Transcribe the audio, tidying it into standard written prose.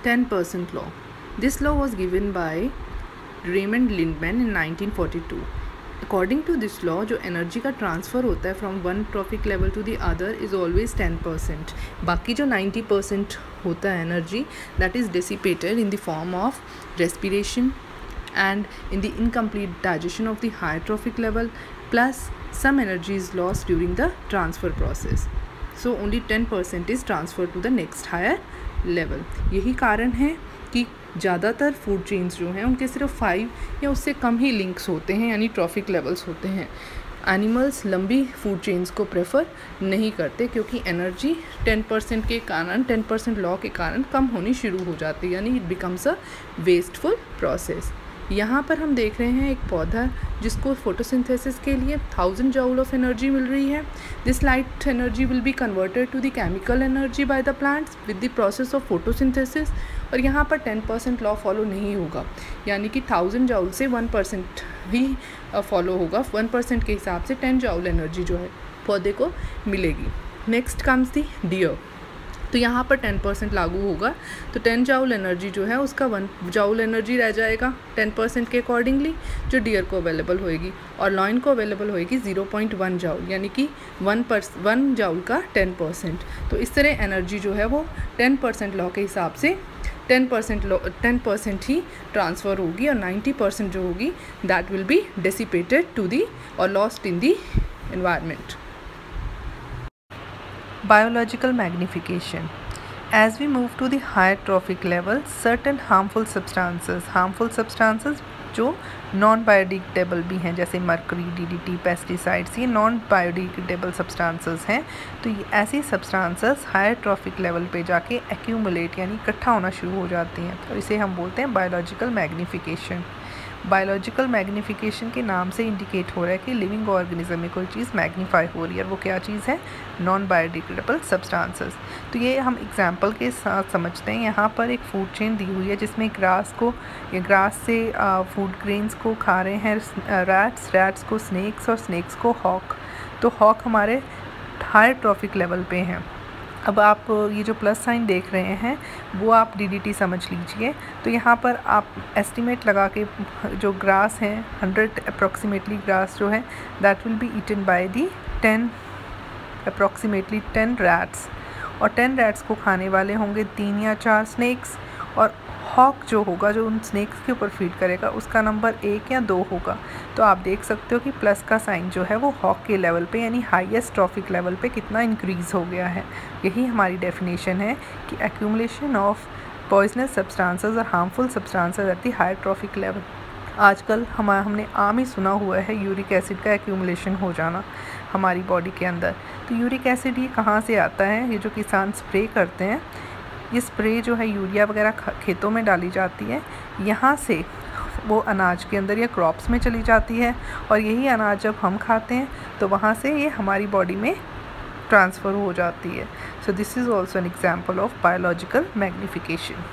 10% law. This law was given by Raymond Lindman in 1942. According to this law जो energy का transfer होता है from one trophic level to the other is always 10%. बाकी जो 90% होता है energy that is dissipated in the form of respiration and in the incomplete digestion of the higher trophic level, plus some energy is lost during the transfer process. So only 10% is transferred to the next higher level. यही कारण है कि ज़्यादातर food chains जो हैं उनके सिर्फ 5 या उससे कम ही लिंक्स होते हैं, यानी ट्रॉफिक लेवल्स होते हैं. एनिमल्स लंबी फूड चेन्स को प्रेफर नहीं करते क्योंकि एनर्जी 10% के कारण 10% लॉ के कारण कम होनी शुरू हो जाती है, यानी it becomes a wasteful process. यहाँ पर हम देख रहे हैं एक पौधा जिसको फोटोसिंथेसिस के लिए 1000 जूल ऑफ एनर्जी मिल रही है. This light energy will be converted to the chemical energy by the plants with the process of photosynthesis. और यहाँ पर 10% लॉ फॉलो नहीं होगा, यानी कि 1000 जूल से 1% ही फॉलो होगा. 1% के हिसाब से 10 जूल एनर्जी जो है पौधे को मिलेगी. Next comes the deer. तो यहाँ पर 10% लागू होगा, तो 10 जूल एनर्जी जो है उसका 1 जूल एनर्जी रह जाएगा 10% के अकॉर्डिंगली जो डियर को अवेलेबल होएगी, और लॉइन को अवेलेबल होएगी 0.1 जूल, यानी कि 1 जूल का 10%. तो इस तरह एनर्जी जो है वो 10% लॉ के हिसाब से 10% ही ट्रांसफ़र होगी, और 90% जो होगी that will be dissipated to the और lost in the environment. Biological magnification. As we move to the higher trophic level, certain harmful substances जो नॉन बायोडिग्रेडेबल भी हैं, जैसे मर्करी, DDT, पेस्टिसाइड्स, ये नॉन बायोडिग्रेडेबल सब्सटेंसेस हैं. तो ये ऐसी सब्सटेंसेस हायर ट्रॉफिक लेवल पे जाके एक्यूमुलेट यानी इकट्ठा होना शुरू हो जाती हैं, तो इसे हम बोलते हैं बायोलॉजिकल मैग्नीफिकेशन. बायोलॉजिकल मैग्नीफिकेशन के नाम से इंडिकेट हो रहा है कि लिविंग ऑर्गेनिज्म में कोई चीज़ मैग्नीफाई हो रही है, और वो क्या चीज़ है? Non biodegradable substances. तो ये हम एग्जांपल के साथ समझते हैं. यहाँ पर एक फूड चेन दी हुई है जिसमें ग्रास से फूड ग्रेन्स को खा रहे हैं रैट्स को स्नेक्स, और स्नेक्स को हॉक. तो हॉक हमारे हायर ट्रॉफिक लेवल पे हैं. अब आप ये जो प्लस साइन देख रहे हैं वो आप DDT समझ लीजिए. तो यहाँ पर आप एस्टिमेट लगा के जो ग्रास हैं 100 अप्रॉक्सीमेटली ग्रास जो है that will be eaten by the 10 rats, और 10 रैट्स को खाने वाले होंगे 3 या 4 स्नेक्स, और हॉक जो होगा जो उन स्नेक्स के ऊपर फीड करेगा उसका नंबर 1 या 2 होगा. तो आप देख सकते हो कि प्लस का साइन जो है वो हॉक के लेवल पे यानी हाईएस्ट ट्रॉफिक लेवल पे कितना इंक्रीज़ हो गया है. यही हमारी डेफिनेशन है कि एक्यूमुलेशन ऑफ पॉइजनस सब्सटेंसेस और harmful substances at the higher trophic level. आजकल हमने आम ही सुना हुआ है यूरिक एसिड का एक्यूमुलेशन हो जाना हमारी बॉडी के अंदर. तो यूरिक एसिड ये कहाँ से आता है? ये जो किसान स्प्रे करते हैं, ये स्प्रे जो है यूरिया वगैरह खेतों में डाली जाती है, यहाँ से वो अनाज के अंदर या क्रॉप्स में चली जाती है, और यही अनाज जब हम खाते हैं तो वहाँ से ये हमारी बॉडी में ट्रांसफ़र हो जाती है. So this is also an example of biological magnification.